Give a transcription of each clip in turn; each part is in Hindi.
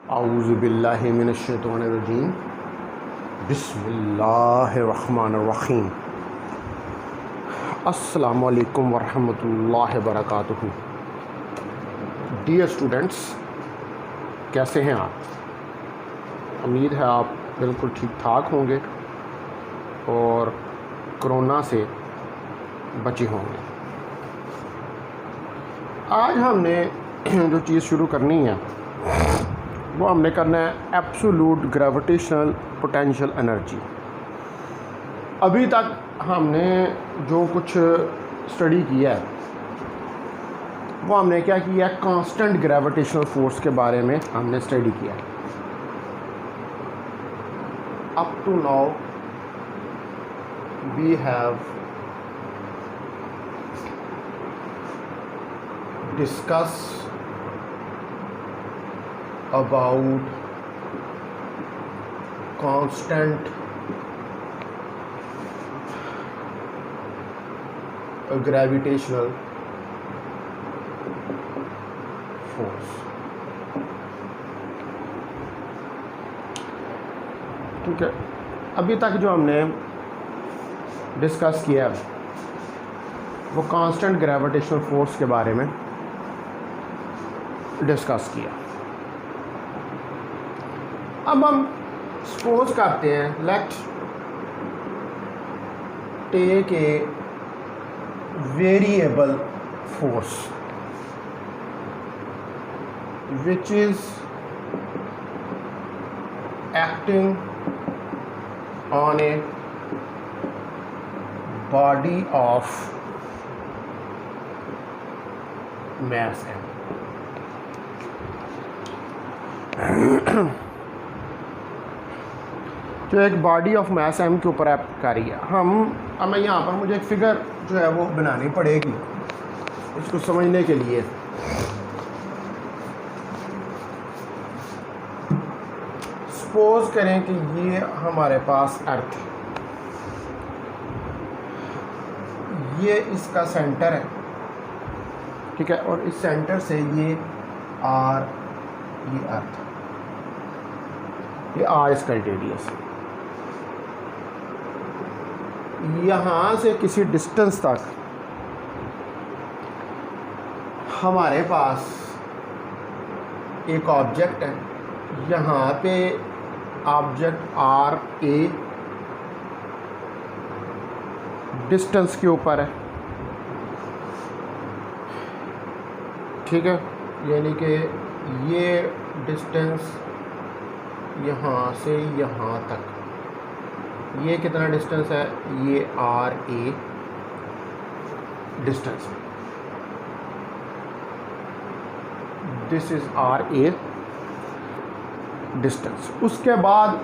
औज़ु बिल्लाहि मिनश्शैतानिर्रजीम बिस्मिल्लाहिर्रहमानिर्रहीम। अस्सलामु अलैकुम वरहमतुल्लाहि वबरकातुहू। डियर स्टूडेंट्स, कैसे हैं आप? उम्मीद है आप बिल्कुल ठीक ठाक होंगे और कोरोना से बचे होंगे। आज हमने जो चीज़ शुरू करनी है वो हमने करना है एब्सोल्यूट ग्रेविटेशनल पोटेंशियल एनर्जी। अभी तक हमने जो कुछ स्टडी किया है वो हमने क्या किया है, कांस्टेंट ग्रेविटेशनल फोर्स के बारे में हमने स्टडी किया है। Up to now we have discuss about constant gravitational force। ठीक है, अभी तक जो हमने डिस्कस किया वो कांस्टेंट ग्रेविटेशनल फोर्स के बारे में डिस्कस किया। अब हम सपोज करते हैं, let take a variable force which is acting on a body of mass m। जो एक बॉडी ऑफ मास m के ऊपर एक्ट कर रही है। हमें यहाँ पर मुझे एक फिगर जो है वो बनानी पड़ेगी इसको समझने के लिए। सपोज करें कि ये हमारे पास अर्थ है, ये इसका सेंटर है, ठीक है, और इस सेंटर से ये अर्थ, ये आर इसका रेडियस। यहाँ से किसी डिस्टेंस तक हमारे पास एक ऑब्जेक्ट है, यहाँ पे ऑब्जेक्ट आर ए डिस्टेंस के ऊपर है, ठीक है, यानी कि ये डिस्टेंस यहाँ से यहाँ तक, ये कितना डिस्टेंस है, ये R a distance, this is R a distance. उसके बाद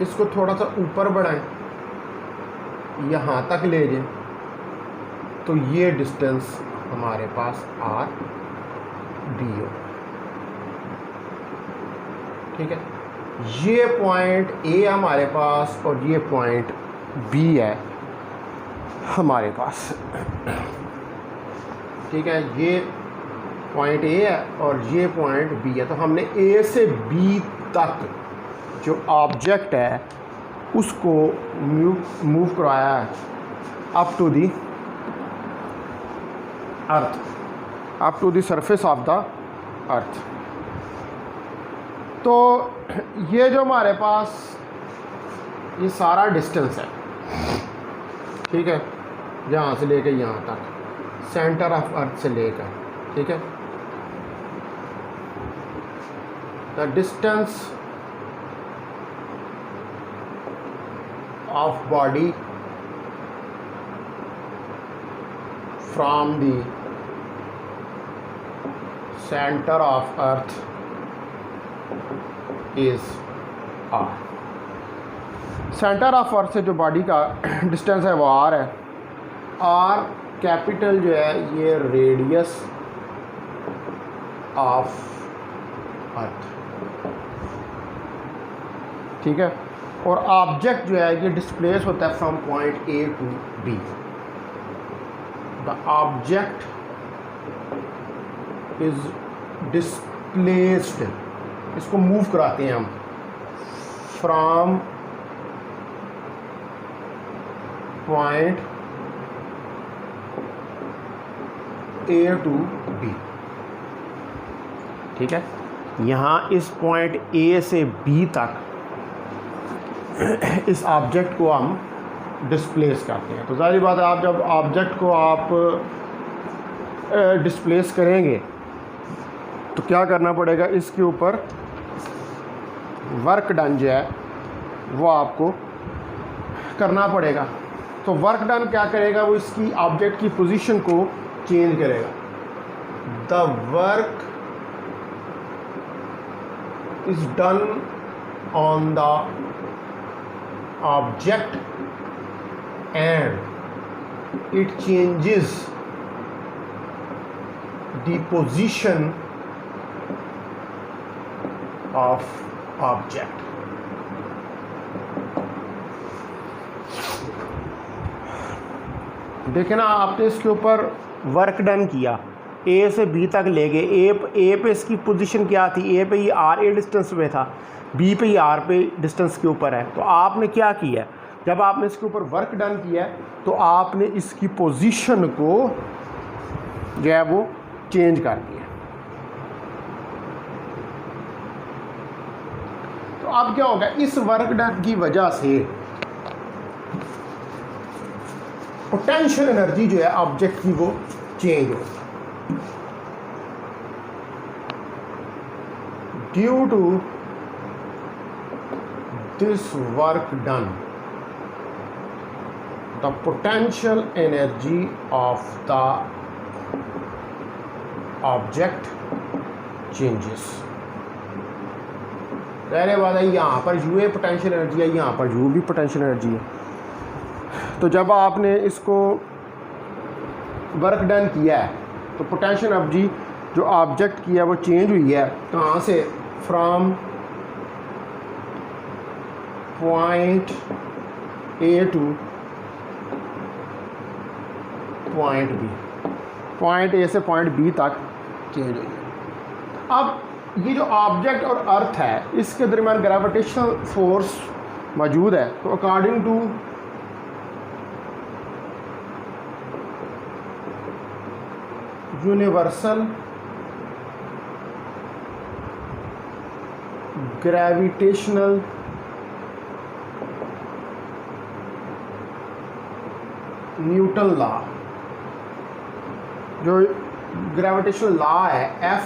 इसको थोड़ा सा ऊपर बढ़ाएं, यहाँ तक ले जाएं, तो ये डिस्टेंस हमारे पास आर डी हो, ठीक है। ये पॉइंट ए हमारे पास और ये पॉइंट बी है हमारे पास, ठीक है। ये पॉइंट ए है और ये पॉइंट बी है। तो हमने ए से बी तक जो ऑब्जेक्ट है उसको मूव करवाया है up to the earth, up to the surface of the earth. तो ये जो हमारे पास ये सारा डिस्टेंस है, ठीक है, यहाँ से लेकर यहाँ तक, सेंटर ऑफ अर्थ से लेकर, ठीक है, the distance of body from the centre of earth is R. Centre of earth से जो बॉडी का डिस्टेंस है वो आर है। आर कैपिटल जो है ये रेडियस ऑफ अर्थ, ठीक है, और ऑब्जेक्ट जो है ये डिस्प्लेस होता है from point A to B. The object is displaced, इसको मूव कराते हैं हम from point A to B. ठीक है, यहाँ इस पॉइंट ए से बी तक इस ऑब्जेक्ट को हम डिस्प्लेस करते हैं। तो ज़ाहिर बात है, आप जब ऑब्जेक्ट को आप डिस्प्लेस करेंगे तो क्या करना पड़ेगा, इसके ऊपर वर्क डन जो है वो आपको करना पड़ेगा। तो वर्क डन क्या करेगा, वो इसकी ऑब्जेक्ट की पोजीशन को चेंज करेगा। The work is done on the object and it changes the position of object. देखें ना, आपने इसके ऊपर वर्क डन किया, ए से बी तक ले गए। ए पे इसकी पोजीशन क्या थी, ए पे ये आर ए डिस्टेंस पे था, बी पे ये आर पे डिस्टेंस के ऊपर है। तो आपने क्या किया, जब आपने इसके ऊपर वर्क डन किया तो आपने इसकी पोजीशन को जो है वो चेंज कर दिया। तो अब क्या होगा, इस वर्क डन की वजह से पोटेंशियल एनर्जी जो है ऑब्जेक्ट की वो चेंज होगी। Due to this work done the potential energy of the object changes. ज़ाहिर बात है, यहाँ पर यू ए पोटेंशियल एनर्जी है, यहाँ पर यू भी पोटेंशियल एनर्जी है। तो जब आपने इसको वर्क डन किया है तो पोटेंशियल एनर्जी जो ऑब्जेक्ट की है वो चेंज हुई है। कहाँ से, from point A to point B, point A से पॉइंट बी तक चेंज हुई है। अब ये जो ऑब्जेक्ट और अर्थ है इसके दरमियान ग्रेविटेशनल फोर्स मौजूद है। तो according to universal gravitational Newton law, जो ग्रेविटेशनल लॉ है F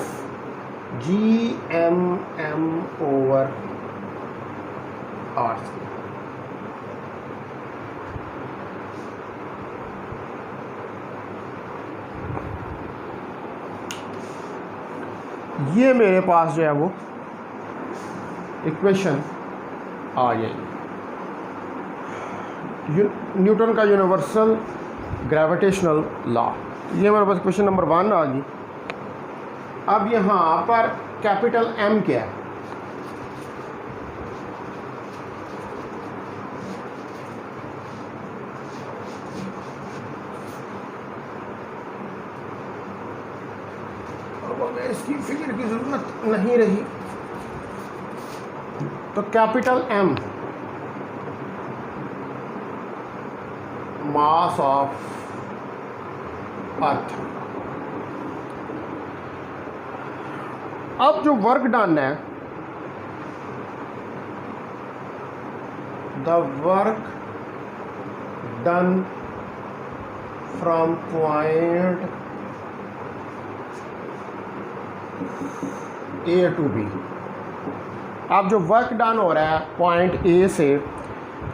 G M over R, ये मेरे पास जो है वो इक्वेशन आ जाएगी। न्यूटन का यूनिवर्सल ग्रेविटेशनल लॉ, ये मेरे पास क्वेश्चन नंबर 1 आ गई। अब यहाँ पर कैपिटल एम क्या है, इसकी फिगर की जरूरत नहीं रही। तो capital M mass of earth. अब जो वर्क डन है, the work done from point A to B. अब जो वर्क डन हो रहा है पॉइंट ए से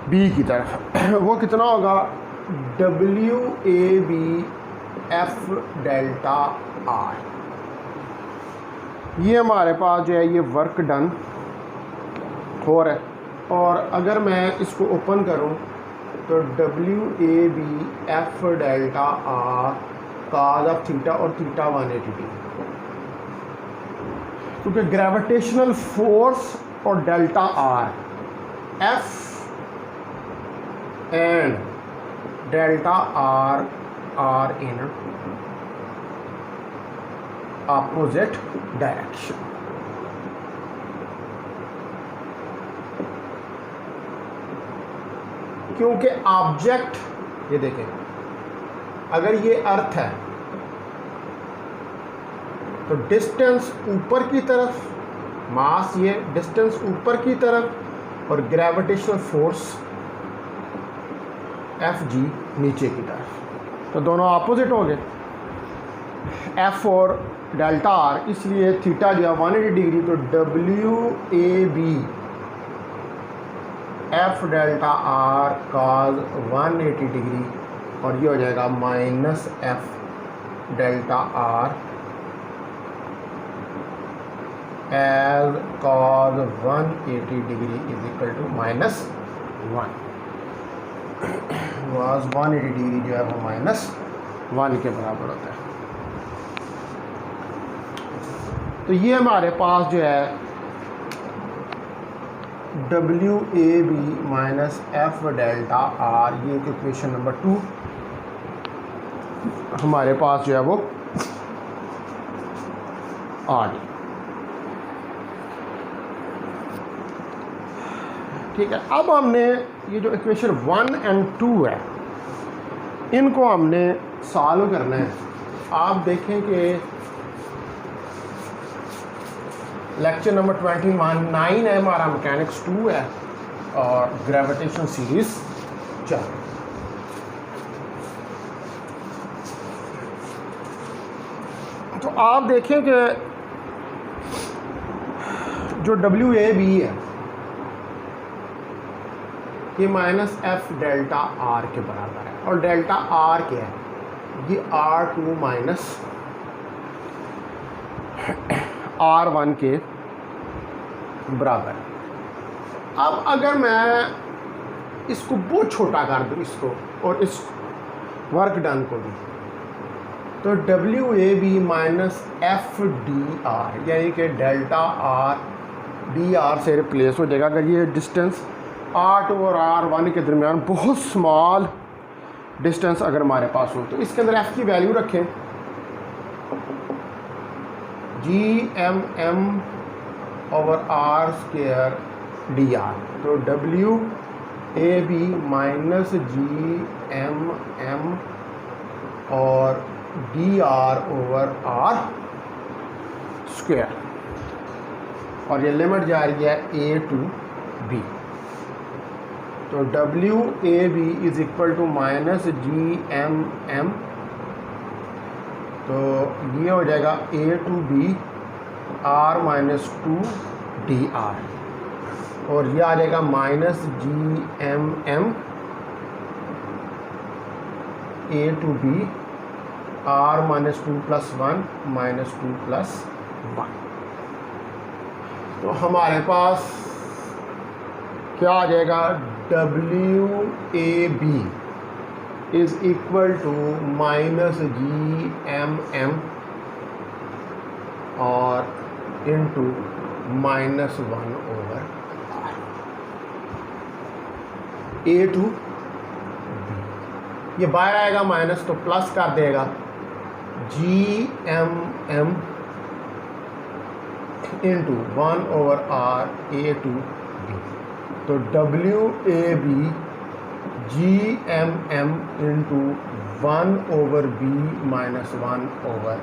बी की तरफ, वो कितना होगा, W A B F delta R. ये हमारे पास जो है ये वर्क डन हो रहा है। और अगर मैं इसको ओपन करूं तो W A B F delta R cos of theta और थीटा 180 क्योंकि ग्रेविटेशनल फोर्स और delta R, F and delta R in opposite direction. क्योंकि ऑब्जेक्ट, ये देखें, अगर ये अर्थ है तो डिस्टेंस ऊपर की तरफ, मास ये डिस्टेंस ऊपर की तरफ और ग्रेविटेशनल फोर्स Fg नीचे की तरफ, तो दोनों अपोजिट हो गए। F और डेल्टा आर, इसलिए थीटा जो है 180 डिग्री, तो WAB F delta R cos 180 degree, और ये हो जाएगा minus F delta R as cos 180 degree is equal to -1। cos 180 degree जो है वो -1 के बराबर होता है। तो ये हमारे पास जो है WAB minus F delta R, ये इक्वेशन नंबर 2 हमारे पास जो है वो आ गई। ठीक है, अब हमने ये जो इक्वेशन 1 और 2 है, इनको हमने सॉल्व करना है। आप देखें कि लेक्चर नंबर 29 है हमारा, मैकेनिक्स 2 है और ग्रेविटेशन सीरीज 4। तो आप देखें कि जो WAB है ये माइनस F डेल्टा आर के बराबर है, और डेल्टा आर क्या है, ये R2 माइनस R1 के बराबर है। अब अगर मैं इसको बहुत छोटा कर दूँ, इसको और इस वर्क डन को भी, तो WAB माइनस FDR, यानी कि डेल्टा आर DR से रिप्लेस हो जाएगा। अगर ये डिस्टेंस R2 और R1 के दरमियान बहुत स्मॉल डिस्टेंस अगर हमारे पास हो, तो इसके अंदर F की वैल्यू रखें GMM over R square DR, तो WAB माइनस GMM और DR ओवर R स्क्वायर, और ये लिमिट जा रही है A टू B, तो WAB is equal to minus GMM, तो ये हो जाएगा A to B R minus 2 DR, और ये आ जाएगा माइनस GMM A to B R minus 2 plus 1 minus 2 plus 1। तो हमारे पास क्या आ जाएगा, WAB is equal to minus GMM और into minus 1 over A to B, ये बाहर आएगा माइनस, तो प्लस कर देगा GMM into 1 over R A to B, तो WAB GMM into 1 over B minus 1 over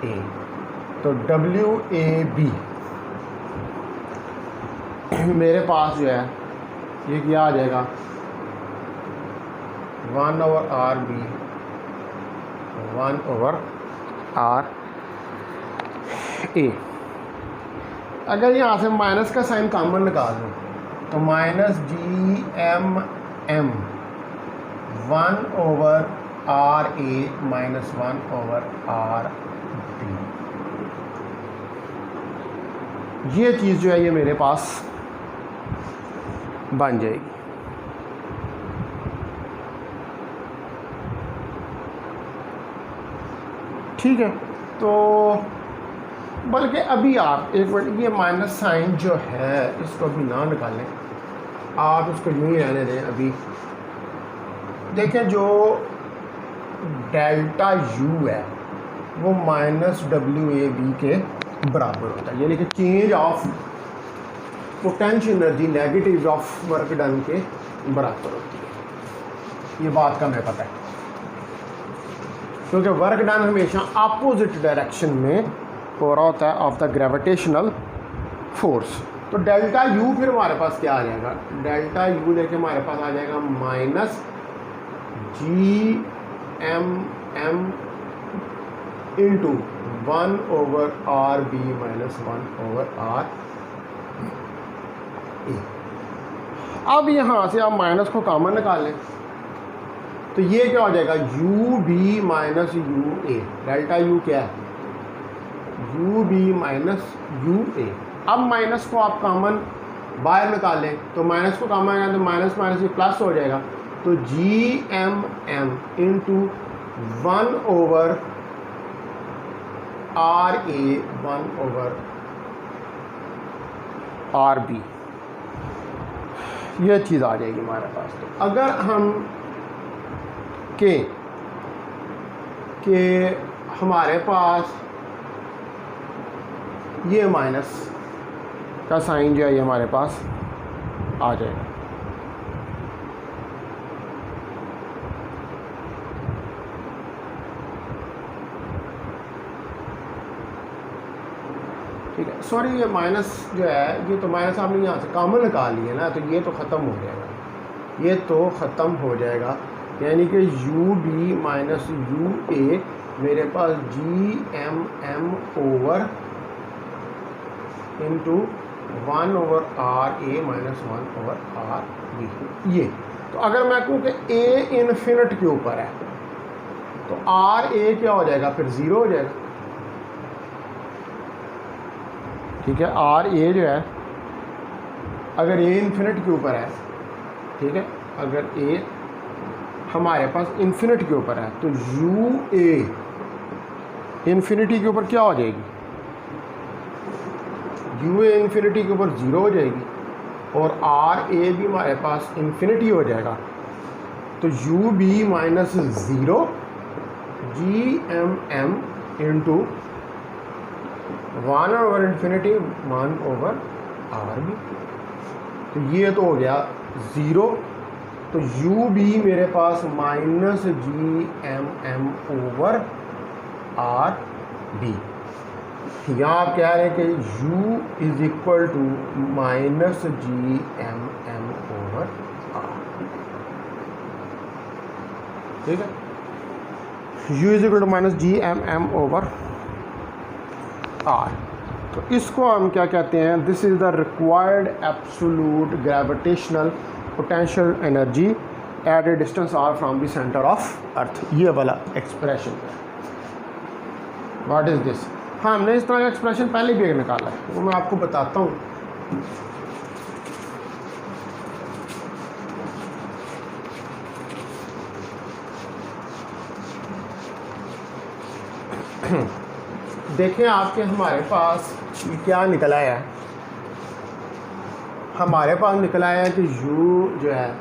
A, तो WAB मेरे पास जो है ये क्या आ जाएगा, 1 over R B 1 over R A। अगर यहाँ से माइनस का साइन कॉमन निकाल दूँ, तो minus GMM 1 over R A minus 1 over R B, ये चीज़ जो है ये मेरे पास बन जाएगी। ठीक है, तो बल्कि अभी आप एक मिनट, ये माइनस साइन जो है इसको अभी ना निकालें, आप उसको यूँ ही रहने दें। अभी देखें, जो डेल्टा U है वो माइनस WAB के बराबर होता है, यानी कि change of potential energy negative of work done के बराबर होती है। ये बात का हमें पता है, क्योंकि वर्क डन हमेशा अपोजिट डायरेक्शन में हो रहा होता है ऑफ द ग्रेविटेशनल फोर्स। तो डेल्टा यू फिर हमारे पास क्या आ जाएगा, डेल्टा यू लेके हमारे पास आ जाएगा minus G M M into 1/RB minus 1/R। अब यहाँ से आप माइनस को कॉमन निकालें तो ये क्या हो जाएगा, U B minus U A. Delta U क्या है, U B minus U A. अब माइनस को आप कॉमन बाहर निकालें तो माइनस को कॉमन आएगा तो माइनस माइनस ये प्लस हो जाएगा। तो G M M into 1/R A 1/RB, यह चीज़ आ जाएगी हमारे पास। तो अगर हम के हमारे पास ये माइनस का साइन जो है ये हमारे पास आ जाएगा। ठीक है, सॉरी ये माइनस जो है, ये तो माइनस आपने यहाँ से कॉमन निकाल लिया ना, तो ये तो ख़त्म हो जाएगा, ये तो ख़त्म हो जाएगा। यानी कि U B minus U A मेरे पास G M M over into 1/R A minus 1/R B. ये तो अगर मैं कहूँ कि ए इन्फिनिट के ऊपर है तो आर ए क्या हो जाएगा, फिर ज़ीरो हो जाएगा। ठीक है, आर ए जो है अगर ए इन्फिनिट के ऊपर है, ठीक है, अगर ए हमारे पास इन्फिनिट के ऊपर है तो यू ए इन्फिनिटी के ऊपर क्या हो जाएगी, यू ए इन्फिनिटी के ऊपर ज़ीरो हो जाएगी और आर ए भी हमारे पास इन्फिनिटी हो जाएगा। तो U B minus zero G M M into 1/infinity 1/RB। तो ये तो हो गया ज़ीरो। तो यू बी मेरे पास minus G M M over R B. यहाँ आप कह रहे हैं कि u is equal to minus G M M over R. ठीक है, u is equal to minus G M M over R. तो इसको हम क्या कहते हैं, this is the required absolute gravitational potential energy at a distance R from the centre of अर्थ। ये वाला एक्सप्रेशन, व्हाट इज़ दिस। हाँ, हमने इस तरह का एक्सप्रेशन पहले भी एक निकाला है, वो मैं आपको बताता हूँ। देखें आपके हमारे पास क्या निकला है, हमारे पास निकला है कि u जो है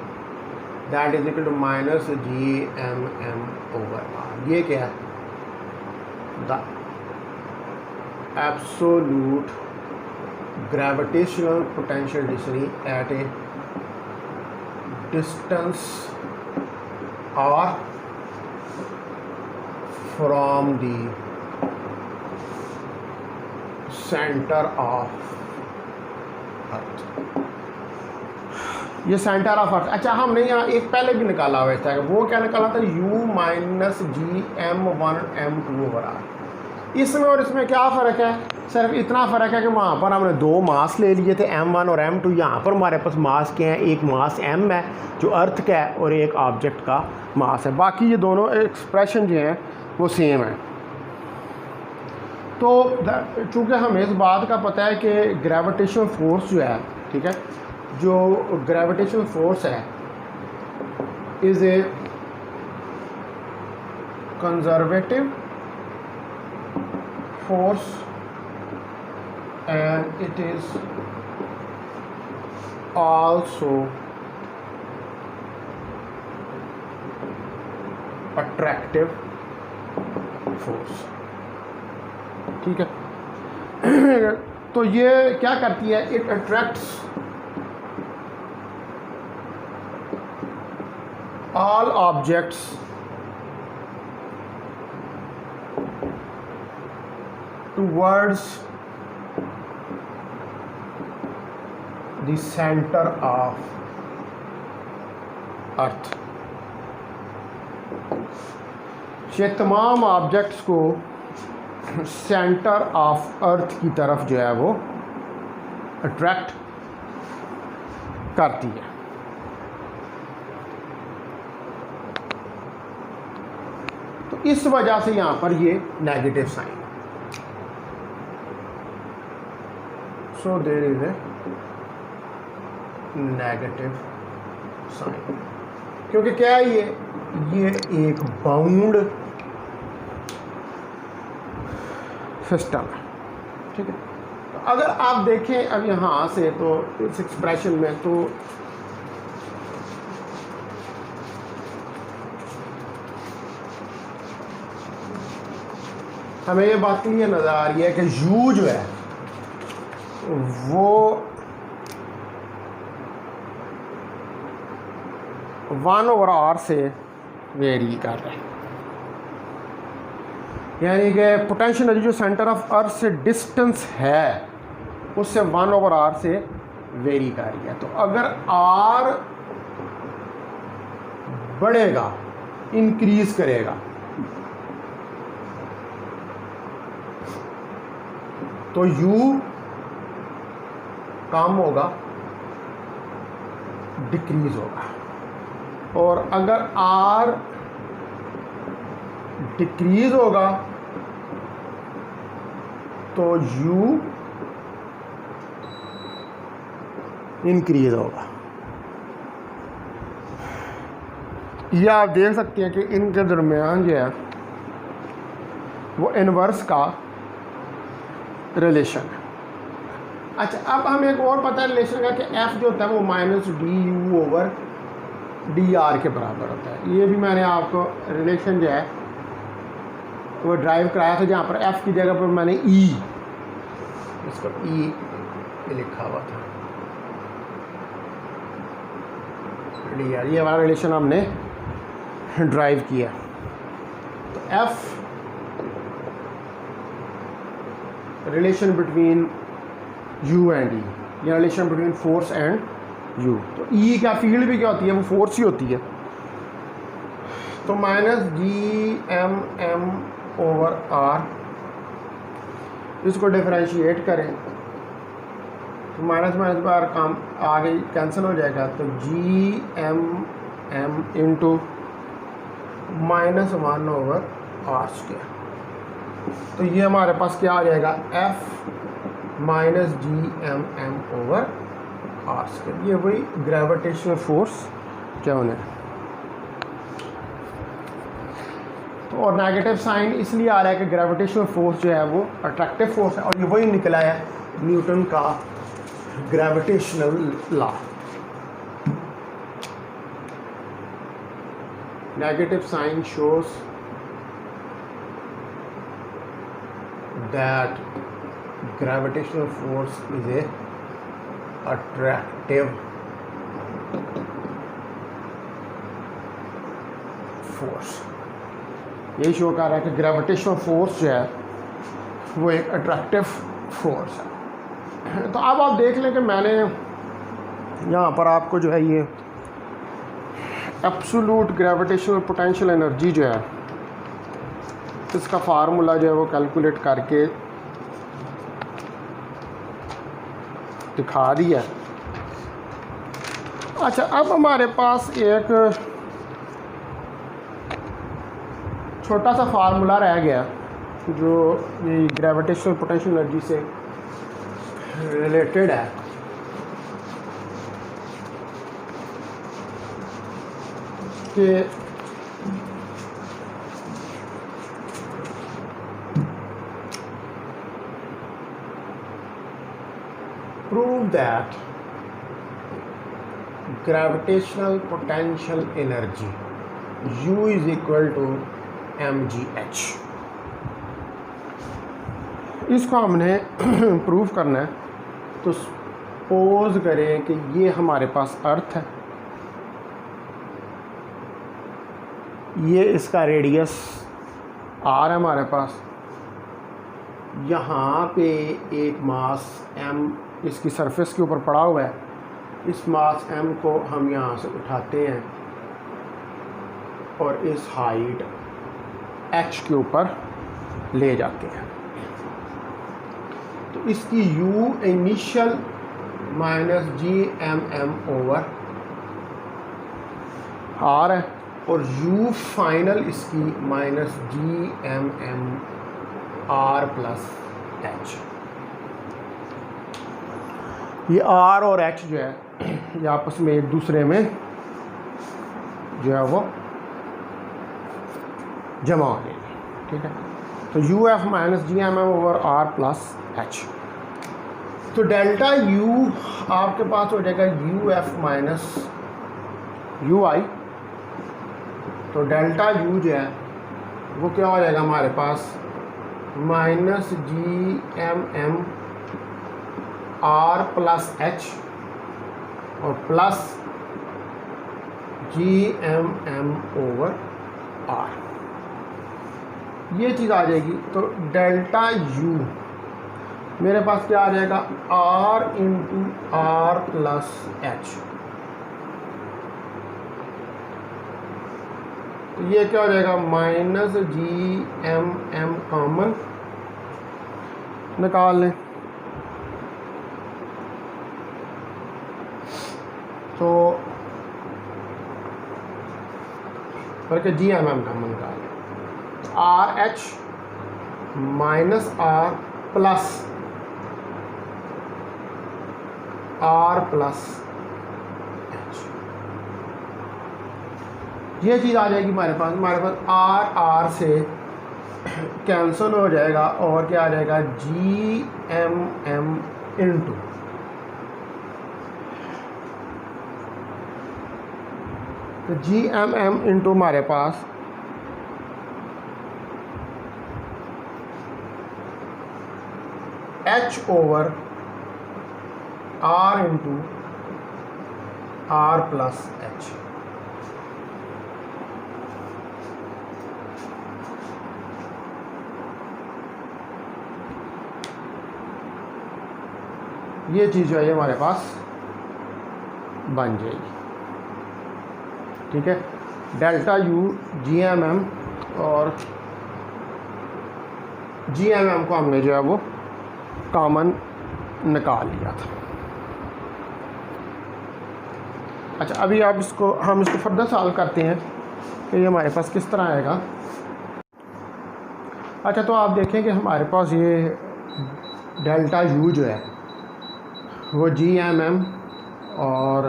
that is equal to minus G M M over R. ये क्या है, the absolute gravitational potential distance at a distance R from the centre of अर्थ। ये सेंटर ऑफ अर्थ। अच्छा, हमने यहाँ एक पहले भी निकाला हुआ था, वो क्या निकाला था, u माइनस जी एम 1 एम 2 ओवर आर। इसमें और इसमें क्या फ़र्क है, सिर्फ इतना फ़र्क है कि वहाँ पर हमने दो मास ले लिए थे m1 और m2। यहाँ पर हमारे पास मास क्या है, एक मास m है जो अर्थ का है और एक ऑब्जेक्ट का मास है। बाकी ये दोनों एक्सप्रेशन जो हैं वो सेम है। तो चूँकि हमें इस बात का पता है कि ग्रेविटेशनल फोर्स जो है, ठीक है, जो ग्रेविटेशनल फोर्स है is a conservative force and it is also attractive force। ठीक है, तो ये क्या करती है, it attracts all objects towards the center of अर्थ, ये तमाम ऑब्जेक्ट्स को सेंटर ऑफ अर्थ की तरफ जो है वो अट्रैक्ट करती है। तो इस वजह से यहाँ पर ये negative sign, so there is a negative sign, क्योंकि क्या है ये एक बाउंड सिस्टम है, ठीक है। तो अगर आप देखें अब यहाँ से तो इस एक्सप्रेशन में तो हमें ये बात क्लियर नज़र आ रही है कि यू जो है वो 1/r से वेरी कर रहा है, यानी कि पोटेंशियल एनर्जी जो सेंटर ऑफ अर्थ से डिस्टेंस है उससे 1/r से वेरी कर रही है। तो अगर r बढ़ेगा, इंक्रीज करेगा, तो u कम होगा, डिक्रीज होगा, और अगर r डिक्रीज होगा तो u इंक्रीज होगा। ये आप देख सकते हैं कि इनके दरमियान जो है वो इनवर्स का रिलेशन है। अच्छा, अब हमें एक और पता है रिलेशन का कि f जो होता है वो -du/dr के बराबर होता है। ये भी मैंने आपको रिलेशन जो है वो ड्राइव कराया था, जहाँ पर f की जगह पर मैंने इसको लिखा हुआ था dr, ये वाला रिलेशन हमने ड्राइव किया। तो f relation between u and e, या relation between force and u। तो e का फील्ड भी क्या होती है, वो फोर्स ही होती है। तो -gmm/r, इसको डिफरेंशिएट करें तो माइनस माइनस बार काम आगे कैंसिल हो जाएगा, तो gmm इंटू -1/r²। तो ये हमारे पास क्या आ जाएगा, f -gmm/r²। ये वही ग्रेविटेशनल फोर्स क्या होने है। तो और नेगेटिव साइन इसलिए आ रहा है कि ग्रेविटेशनल फोर्स जो है वो अट्रैक्टिव फोर्स है, और ये वही निकला है न्यूटन का gravitational law. Negative sign shows that gravitational force is a attractive force। यही शो कर रहा है कि ग्रेविटेशनल फोर्स जो है वो एक अट्रैक्टिव फोर्स है। तो अब आप देख लें कि मैंने यहाँ पर आपको जो है ये एब्सोल्यूट ग्रेविटेशनल पोटेंशियल एनर्जी जो है इसका फार्मूला जो है वो कैलकुलेट करके दिखा दिया। अच्छा, अब हमारे पास एक छोटा सा फार्मूला रह गया जो ये ग्रेविटेशनल पोटेंशियल एनर्जी से रिलेटेड है। कि prove that gravitational potential energy U is equal to mgh। इसको हमने प्रूव करना है। तो सपोज करें कि ये हमारे पास अर्थ है ये इसका रेडियस आर है हमारे पास, यहाँ पे एक मास m इसकी सरफेस के ऊपर पड़ा हुआ है, इस मास m को हम यहाँ से उठाते हैं और इस हाइट h के ऊपर ले जाते हैं। तो इसकी u initial minus G M M over R है और u फाइनल इसकी minus G M M R plus H. ये r और h जो है ये आपस में एक दूसरे में जो है वो जमा हो जाएगी, ठीक है। तो U F minus G M M over R plus H. तो डेल्टा यू आपके पास हो जाएगा U F minus U I. तो डेल्टा यू जो है वो क्या हो जाएगा हमारे पास minus G M M R plus H और plus G M M over R, ये चीज़ आ जाएगी। तो डेल्टा यू मेरे पास क्या आ जाएगा R into R plus H. तो ये क्या हो जाएगा minus G M M common निकाल लें, तो बल्कि जी एम एम कॉमन निकाल लें। R H minus R plus R plus H, ये चीज़ आ जाएगी हमारे पास आर से कैंसल हो जाएगा और क्या आ जाएगा जी एम एम इंटू तो जी एम एम इंटू हमारे पास H over R into R plus H. ये चीज़ जो है हमारे पास बन जाएगी, ठीक है। Delta U G M M और जी एम एम को हमने जो है वो कॉमन निकाल लिया था। अच्छा, अभी आप हम इसको फर्दर सॉल्व करते हैं कि ये हमारे पास किस तरह आएगा। अच्छा, तो आप देखें कि हमारे पास ये डेल्टा यू जो है वो जी एम एम और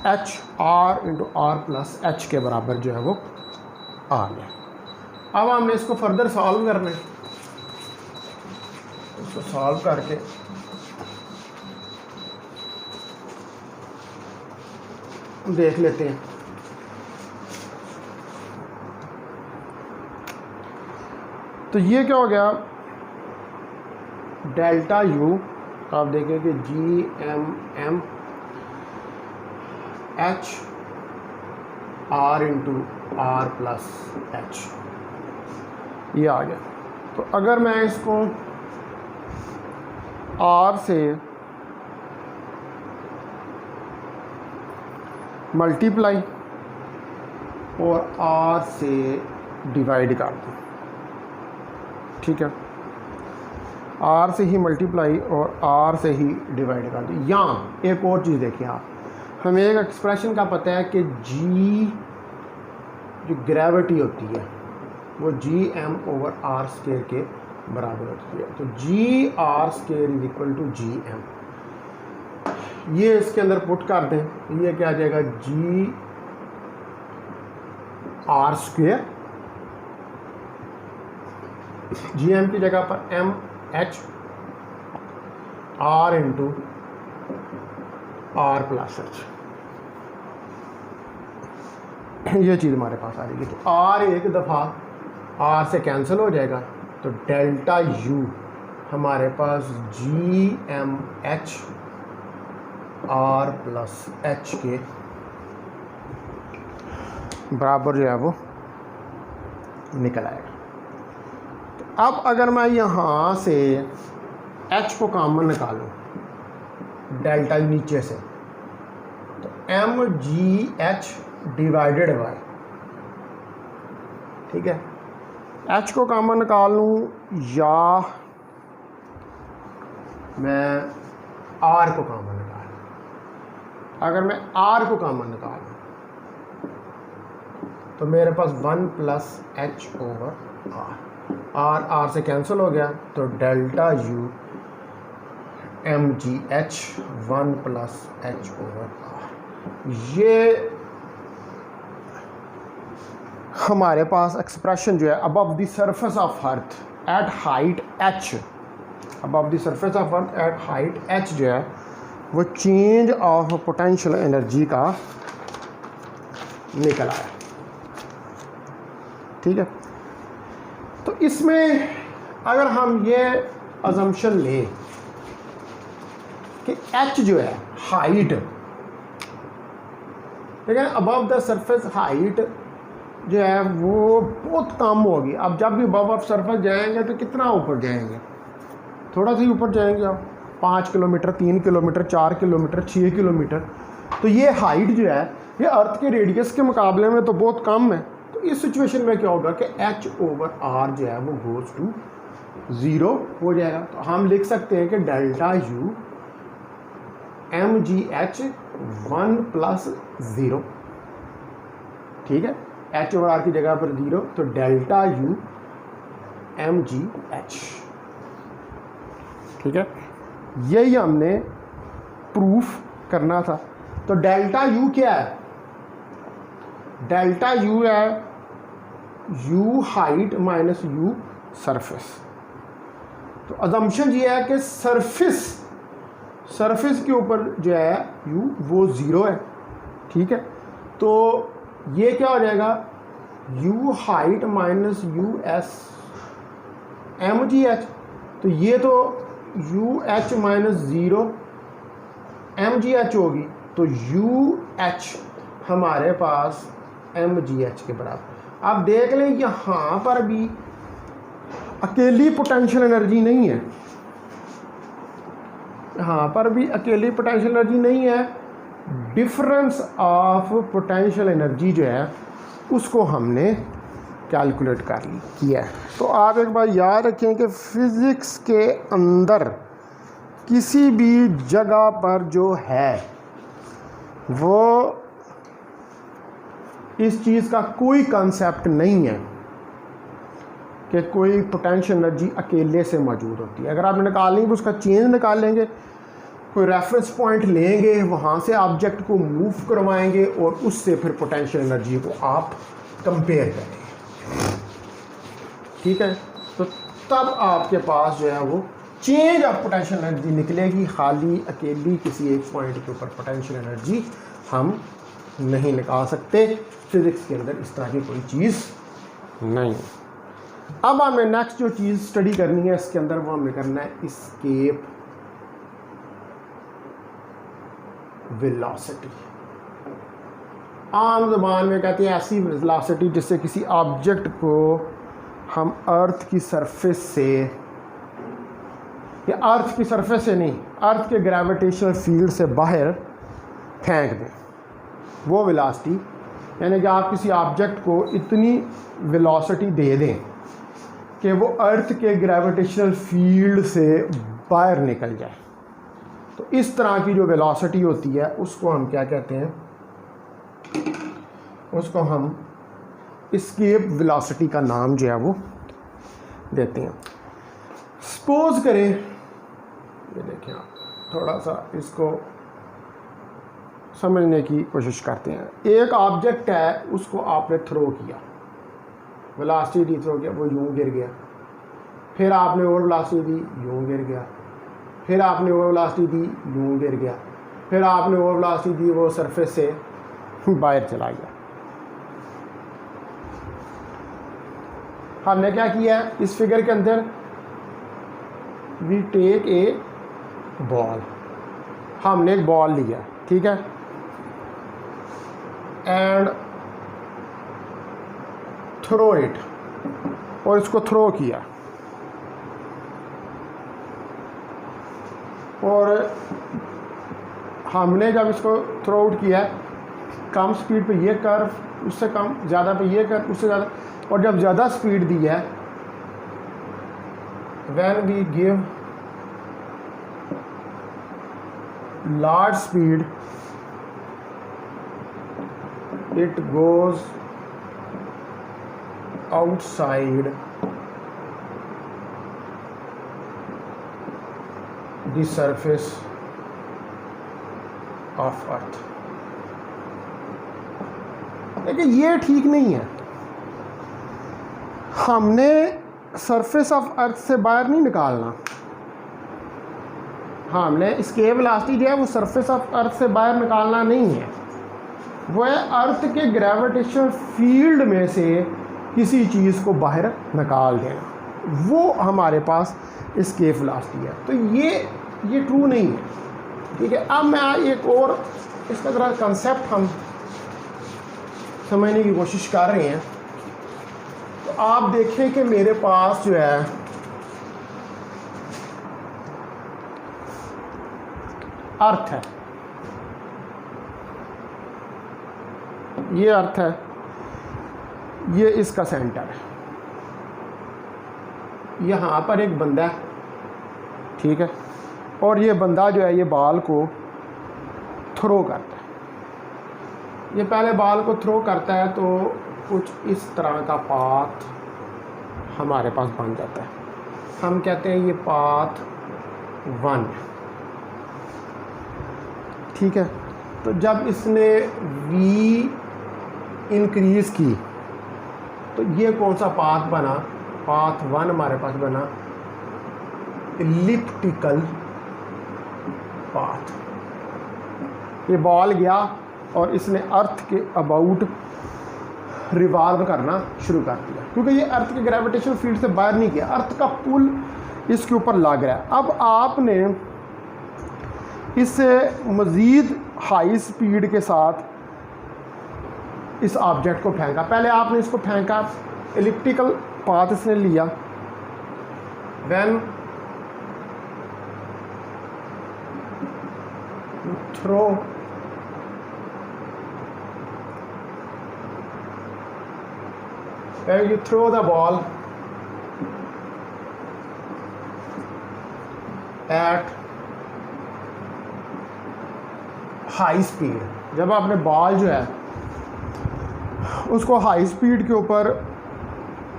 H R into R plus H के बराबर जो है वो आ गया। अब हमने इसको फर्दर सॉल्व करना है, इसको सॉल्व करके देख लेते हैं। तो ये क्या हो गया डेल्टा यू, आप देखें कि G M M H R into R plus H, ये आ गया। तो अगर मैं इसको आर से मल्टीप्लाई और आर से डिवाइड कर दूँ, ठीक है, आर से ही मल्टीप्लाई और आर से ही डिवाइड कर दूँ। यहाँ एक और चीज़ देखिए आप, हमें एक एक्सप्रेशन का पता है कि जी जो ग्रेविटी होती है वो G M over R square के बराबर होती है। तो G R square is equal to G M, ये इसके अंदर पुट कर दें, ये क्या आ जाएगा G R square, G M की जगह पर M H R into R plus H, ये चीज़ हमारे पास आ जाएगी। तो आर एक दफ़ा आर से कैंसिल हो जाएगा, तो डेल्टा यू हमारे पास G M H R plus H के बराबर जो है वो निकल आएगा। तो अब अगर मैं यहाँ से H को कॉमन निकालूँ डेल्टा नीचे से, तो mgh डिवाइडेड बाय, ठीक है, H को कॉमन निकाल लूँ या मैं R को कॉमन निकाल लूँ। अगर मैं R को कॉमन निकालूँ तो मेरे पास 1 प्लस एच ओवर आर से कैंसिल हो गया, तो delta U M G H 1 plus H over R. ये हमारे पास एक्सप्रेशन जो है above the surface of earth at height H, above the surface of earth at height H जो है वो चेंज ऑफ पोटेंशियल एनर्जी का निकल आया, ठीक है। तो इसमें अगर हम ये अजम्पशन लें कि एच जो है हाइट, ठीक है, अबव द सरफेस हाइट जो है वो बहुत कम होगी। अब जब भी अबव ऑफ सरफेस जाएंगे तो कितना ऊपर जाएंगे, थोड़ा सा ही ऊपर जाएंगे आप, 5 किलोमीटर, 3 किलोमीटर, 4 किलोमीटर, 6 किलोमीटर। तो ये हाइट जो है ये अर्थ के रेडियस के मुकाबले में तो बहुत कम है। तो इस सिचुएशन में क्या होगा कि एच ओवर आर जो है वो गोज टू 0 हो जाएगा। तो हम लिख सकते हैं कि delta U M G H 1 plus 0, ठीक है, एच ओवर आर की जगह पर 0, तो delta U M G H, ठीक है। यही हमने प्रूफ करना था। तो डेल्टा यू क्या है, डेल्टा यू है you height minus you surface. तो अजम्पशन ये है कि सरफेस के ऊपर जो है यू वो 0 है, ठीक है। तो ये क्या हो जाएगा, U height minus U S M G H. तो ये तो U H minus 0 M G H होगी, तो यू एच हमारे पास एम जी एच के बराबर। आप देख लें यहाँ पर भी अकेली पोटेंशियल एनर्जी नहीं है, यहाँ पर भी अकेली पोटेंशियल एनर्जी नहीं है, डिफरेंस ऑफ पोटेंशियल एनर्जी जो है उसको हमने कैलकुलेट कर किया है। तो आप एक बार याद रखें कि फिज़िक्स के अंदर किसी भी जगह पर जो है वो इस चीज़ का कोई कंसेप्ट नहीं है कि कोई पोटेंशियल एनर्जी अकेले से मौजूद होती है। अगर आप निकालेंगे तो उसका चेंज निकाल लेंगे, कोई रेफरेंस पॉइंट लेंगे, वहाँ से ऑब्जेक्ट को मूव करवाएंगे और उससे फिर पोटेंशियल एनर्जी को आप कंपेयर करेंगे, ठीक है। तो तब आपके पास जो है वो चेंज ऑफ पोटेंशियल एनर्जी निकलेगी। खाली अकेली किसी एक पॉइंट के ऊपर पोटेंशियल एनर्जी हम नहीं निकाल सकते। फिज़िक्स के अंदर इस तरह की कोई चीज़ नहीं। अब हमें नेक्स्ट जो चीज़ स्टडी करनी है इसके अंदर वो हमें करना है एस्केप वेलोसिटी। आम ज़बान में कहते हैं ऐसी वेलोसिटी जिससे किसी ऑब्जेक्ट को हम अर्थ की सरफेस से, या अर्थ की सरफेस से नहीं, अर्थ के ग्रेविटेशनल फील्ड से बाहर फेंक दें, वो वेलोसिटी। यानी कि आप किसी ऑब्जेक्ट को इतनी वेलोसिटी दे दें कि वो अर्थ के ग्रेविटेशनल फील्ड से बाहर निकल जाए। तो इस तरह की जो वेलोसिटी होती है उसको हम क्या कहते हैं, उसको हम एस्केप वेलोसिटी का नाम जो है वो देते हैं। सपोज करें, ये देखें आप, थोड़ा सा इसको समझने की कोशिश करते हैं। एक ऑब्जेक्ट है, उसको आपने थ्रो किया, वेलोसिटी दी, थ्रो किया, वो यूँ गिर गया, फिर आपने और वेलोसिटी दी, यूँ गिर गया, फिर आपने और वेलोसिटी दी, यूँ गिर गया, फिर आपने और वेलोसिटी दी, वो सरफेस से बाहर चला गया। हमने क्या किया है इस फिगर के अंदर, वी टेक ए बॉल, हमने एक बॉल लिया, ठीक है, एंड थ्रो इट और इसको थ्रो किया, और हमने जब इसको थ्रो आउट किया कम स्पीड पे ये कर्व, उससे कम, ज़्यादा पे ये कर्व, उससे ज़्यादा, और जब ज़्यादा स्पीड दी है, when we give large speed it goes outside the surface of earth। लेकिन ये ठीक नहीं है, हमने सरफेस ऑफ अर्थ से बाहर नहीं निकालना, हमने इसके वेलोसिटी जो है वो सरफेस ऑफ अर्थ से बाहर निकालना नहीं है, वो है अर्थ के ग्रेविटेशनल फील्ड में से किसी चीज़ को बाहर निकाल देना, वो हमारे पास इसकेप वेलोसिटी है। तो ये ट्रू नहीं है, ठीक है। अब मैं एक और इसका तरह कंसेप्ट हम समझने की कोशिश कर रहे हैं। तो आप देखें कि मेरे पास जो है अर्थ है, ये अर्थ है, ये इसका सेंटर है, यहाँ पर एक बंदा है, ठीक है, और ये बंदा जो है ये बाल को थ्रो करता है। ये पहले बाल को थ्रो करता है तो कुछ इस तरह का पाथ हमारे पास बन जाता है, हम कहते हैं ये पाथ 1, ठीक है। तो जब इसने v इंक्रीज़ की तो ये कौन सा पाथ बना, पाथ 1 हमारे पास बना एलिप्टिकल पाथ। ये बॉल गया और इसने अर्थ के अबाउट रिवॉल्व करना शुरू कर दिया, क्योंकि ये अर्थ के ग्रेविटेशन फील्ड से बाहर नहीं गया, अर्थ का पुल इसके ऊपर लग रहा है। अब आपने इससे मज़ीद हाई स्पीड के साथ इस ऑब्जेक्ट को फेंका, पहले आपने इसको फेंका, एलिप्टिकल पाथ इसने लिया, when throw when you throw the ball at high speed, जब आपने बॉल जो है उसको हाई स्पीड के ऊपर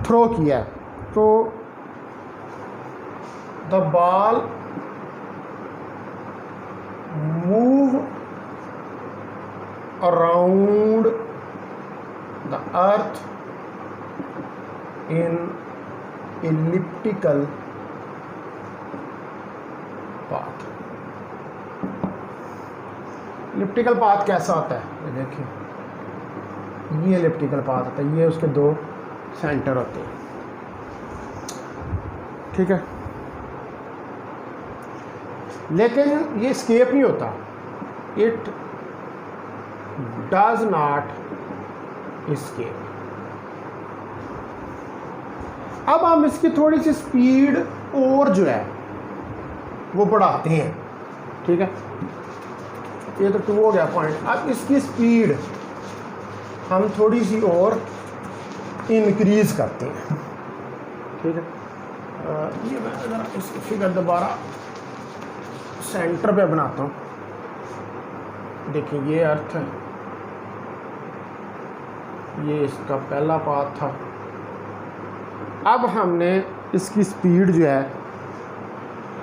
थ्रो किया है तो the ball move around the earth in elliptical path. Elliptical path कैसा होता है, ये देखिए, ये एलिप्टिकल पाथ होता है, ये उसके 2 सेंटर होते हैं, ठीक है। लेकिन ये स्केप नहीं होता, इट डज नॉट स्केप। अब हम इसकी थोड़ी सी स्पीड और जो है वो बढ़ाते हैं, ठीक है। ये तो 2 हो गया पॉइंट। अब इसकी स्पीड हम थोड़ी सी और इंक्रीज़ करते हैं, ठीक है। ये मैं ज़रा इसकी फिगर दोबारा सेंटर पे बनाता हूँ। देखिए ये अर्थ है, ये इसका पहला पाथ था। अब हमने इसकी स्पीड जो है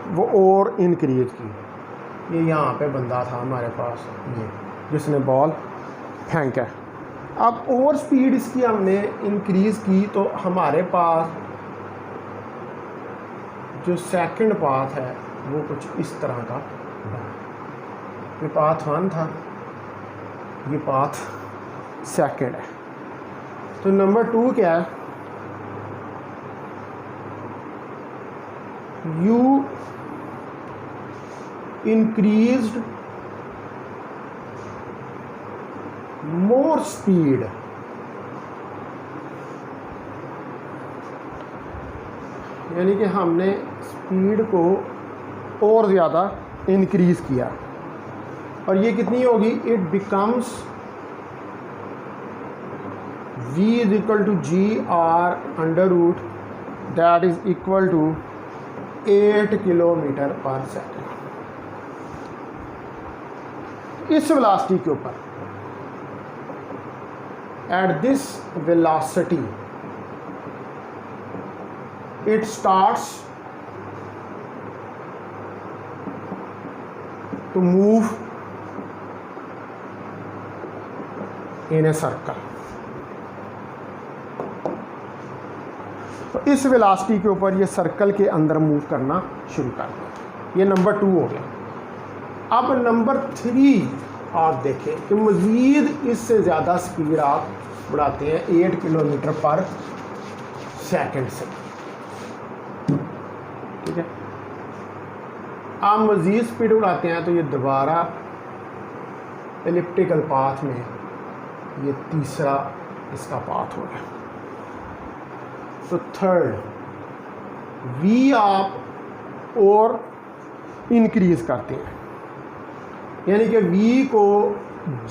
वो और इंक्रीज की। ये यहाँ पे बंदा था हमारे पास, ये जिसने बॉल फेंका। अब और स्पीड इसकी हमने इंक्रीज़ की तो हमारे पास जो सेकंड पाथ है वो कुछ इस तरह का, ये पाथ 1 था, ये पाथ सेकंड है। तो नंबर 2 क्या है, you increased more speed यानी कि हमने स्पीड को और ज़्यादा इंक्रीज़ किया, और ये कितनी होगी, it becomes v is equal to G R under root that is equal to 8 kilometre पर सेकेंड। इस वेलोसिटी के ऊपर, at this velocity it starts to move in a circle। तो इस वेलोसिटी के ऊपर ये सर्कल के अंदर मूव करना शुरू कर दिया। ये नंबर 2 हो गया। अब नंबर 3 आप देखें कि मज़ीद इससे ज़्यादा स्पीड आप बढ़ाते हैं 8 किलोमीटर पर सेकंड से, ठीक है। आप मज़ीद स्पीड उड़ाते हैं तो ये दोबारा एलिप्टिकल पाथ में ये तीसरा इसका पाथ हो गया। तो थर्ड v आप और इंक्रीज़ करते हैं, यानी कि v को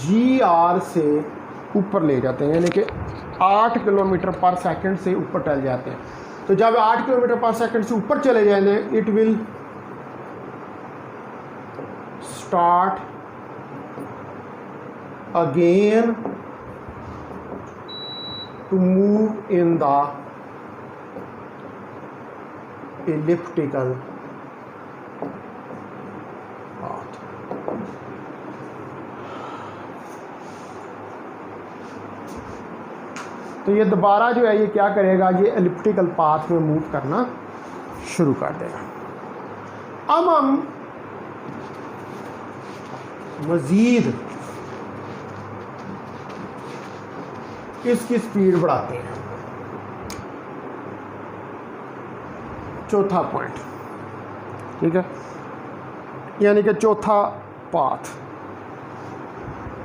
gr से ऊपर ले जाते हैं, यानी कि 8 किलोमीटर पर सेकंड से ऊपर चल जाते हैं। तो जब 8 किलोमीटर पर सेकंड से ऊपर चले जाएंगे, it will start again to move in the elliptical path। तो ये दोबारा जो है ये क्या करेगा, ये एलिप्टिकल पाथ में मूव करना शुरू कर देगा। अब हम मज़ीद इसकी स्पीड बढ़ाते हैं। चौथा पॉइंट, ठीक है, यानी कि चौथा पाथ।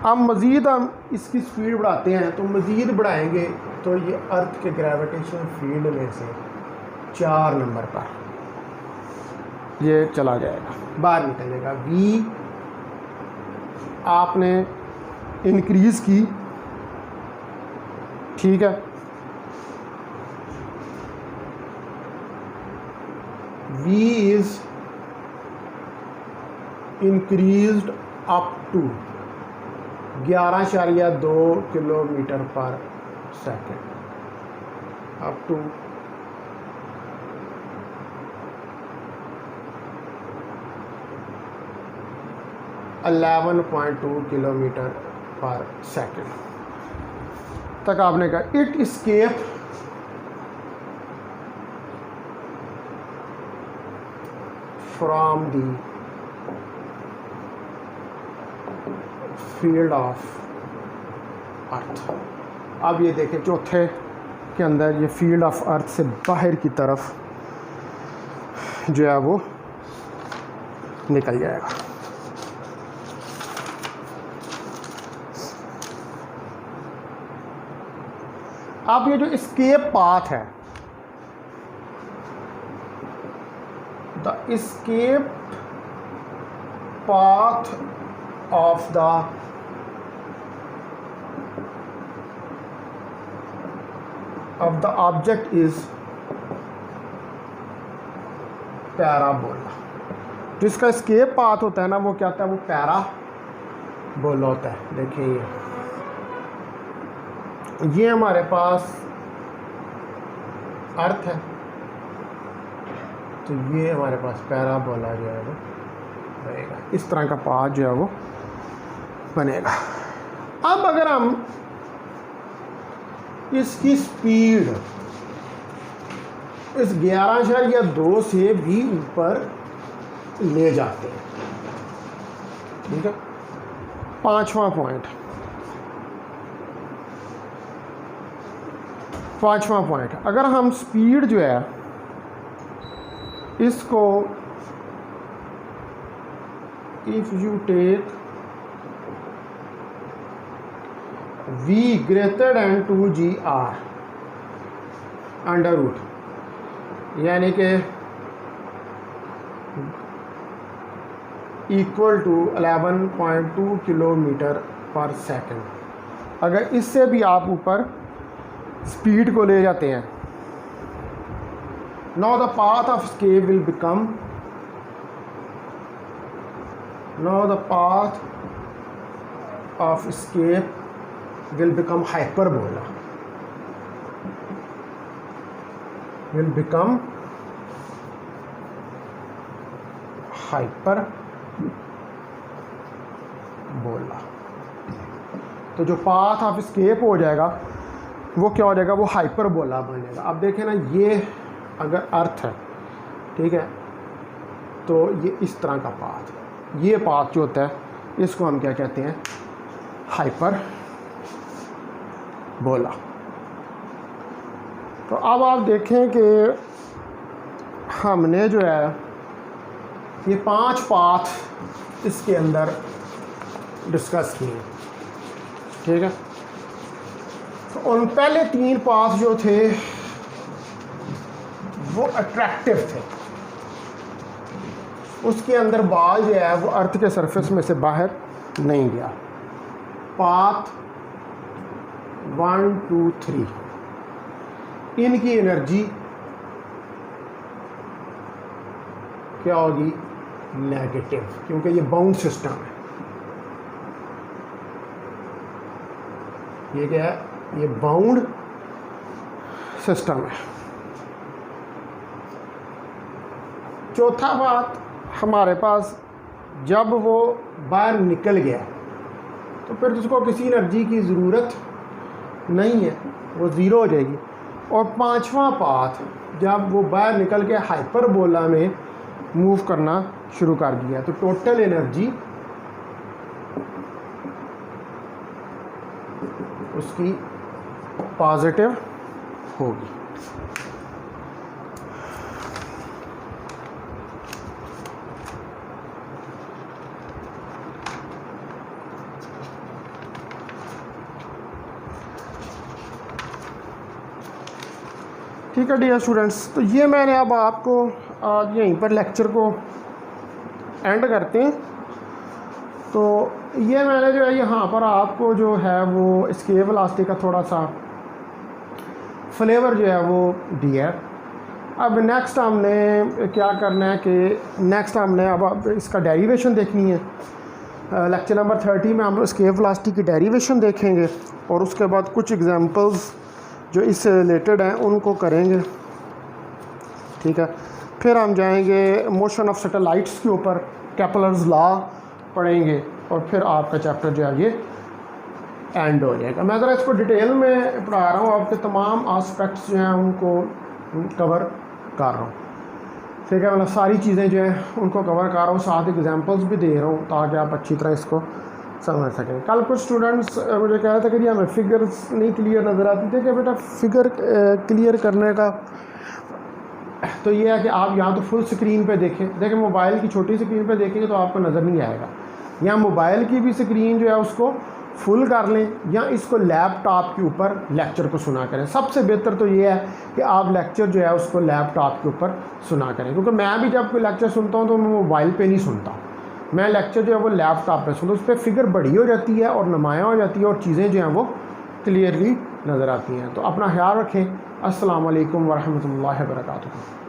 अब मज़ीद हम इसकी स्पीड बढ़ाते हैं, तो मज़ीद बढ़ाएंगे तो ये अर्थ के ग्रेविटेशनल फील्ड में से 4 नंबर पर ये चला जाएगा, बाहर निकलेगा। v आपने इंक्रीज़ की, ठीक है, v is increased up to 11.2 kilometre पर सेकेंड, अप टू 11.2 किलोमीटर पर सेकेंड तक आपने कहा। It escape from the field of earth. अब ये देखें चौथे के अंदर ये फील्ड ऑफ अर्थ से बाहर की तरफ जो है वो निकल जाएगा। अब ये जो एस्केप पाथ है, the escape path of the object is parabola. जो इसका एस्केप पाथ होता है ना, वो क्या होता है, वो पैराबोला होता है। देखिए ये हमारे पास अर्थ है, तो ये हमारे पास पैराबोला जो है वो रहेगा। इस तरह का पाथ जो है वो बनेगा। अब अगर हम इसकी स्पीड इस 11.2 से भी ऊपर ले जाते हैं, ठीक है। पांचवा पॉइंट, अगर हम स्पीड जो है इसको if you take v greater than 2gr under root, यानी कि इक्वल टू 11.2 किलोमीटर पर सेकंड। अगर इससे भी आप ऊपर स्पीड को ले जाते हैं, now the path of escape will become, now the path of escape will become hyperbola, will become hyperbola. तो जो पाथ ऑफ एस्केप हो जाएगा वो क्या हो जाएगा, वो हाइपरबोला बन जाएगा। अब देखें ना, ये अगर अर्थ है, ठीक है, तो ये इस तरह का पाथ, ये पाथ जो होता है इसको हम क्या कहते हैं, हाइपरबोला। तो अब आप देखें कि हमने जो है ये 5 पाथ इसके अंदर डिस्कस किए, ठीक है। तो उन पहले 3 पाथ जो थे वो अट्रैक्टिव थे, उसके अंदर बाल जो है वो अर्थ के सरफेस में से बाहर नहीं गया। पाथ 1, 2, 3 इनकी एनर्जी क्या होगी, नेगेटिव, क्योंकि ये बाउंड सिस्टम है। ये क्या है, ये बाउंड सिस्टम है। चौथा बात, हमारे पास जब वो बाहर निकल गया तो फिर उसको किसी एनर्जी की ज़रूरत नहीं है, वो ज़ीरो हो जाएगी। और 5वां पाथ, जब वो बाहर निकल के हाइपरबोला में मूव करना शुरू कर दिया तो टोटल एनर्जी उसकी पॉजिटिव होगी। ठीक है डियर स्टूडेंट्स, तो ये मैंने अब आपको आज यहीं पर लेक्चर को एंड करते हैं। तो ये मैंने जो है यहाँ पर आपको जो है वो एस्केप वेलोसिटी का थोड़ा सा फ्लेवर जो है वो दिया है। अब नेक्स्ट हमने क्या करना है कि नेक्स्ट हमने अब इसका डेरिवेशन देखनी है। लेक्चर नंबर 30 में हम एस्केप वेलोसिटी की डेरिवेशन देखेंगे और उसके बाद कुछ एग्जांपल्स जो इससे रिलेटेड हैं उनको करेंगे, ठीक है। फिर हम जाएंगे मोशन ऑफ सैटेलाइट्स के ऊपर, केपलर्स लॉ पढ़ेंगे और फिर आपका चैप्टर जो है ये एंड हो जाएगा। मैं ज़रा इसको डिटेल में पढ़ा रहा हूँ, आपके तमाम आस्पेक्ट्स जो हैं उनको कवर कर रहा हूँ, ठीक है। मतलब सारी चीज़ें जो हैं उनको कवर कर रहा हूँ, साथ एग्जांपल्स भी दे रहा हूँ ताकि आप अच्छी तरह इसको समझ सकें। कल कुछ स्टूडेंट्स मुझे कह रहे थे कि हमें फिगर्स नहीं क्लियर नज़र आती थी कि बेटा फिगर क्लियर करने का तो ये है कि आप यहाँ तो फुल स्क्रीन पे देखें मोबाइल की छोटी स्क्रीन पे देखेंगे तो आपको नज़र नहीं आएगा, या मोबाइल की भी स्क्रीन जो है उसको फुल कर लें या इसको लैपटॉप के ऊपर लेक्चर को सुना करें। सबसे बेहतर तो ये है कि आप लेक्चर जो है उसको लैपटॉप के ऊपर सुना करें, क्योंकि मैं भी जब कोई लेक्चर सुनता हूँ तो मैं मोबाइल पे नहीं सुनता, मैं लेक्चर जो है वो लैपटॉप पे सुनता हूँ। उस पर फिगर बड़ी हो जाती है और नुमायाँ हो जाती है और चीज़ें जो हैं वो क्लियरली नज़र आती हैं। तो अपना ख्याल रखें। अस्सलाम वालेकुम वरहमतुल्लाहि वबरकातुहू।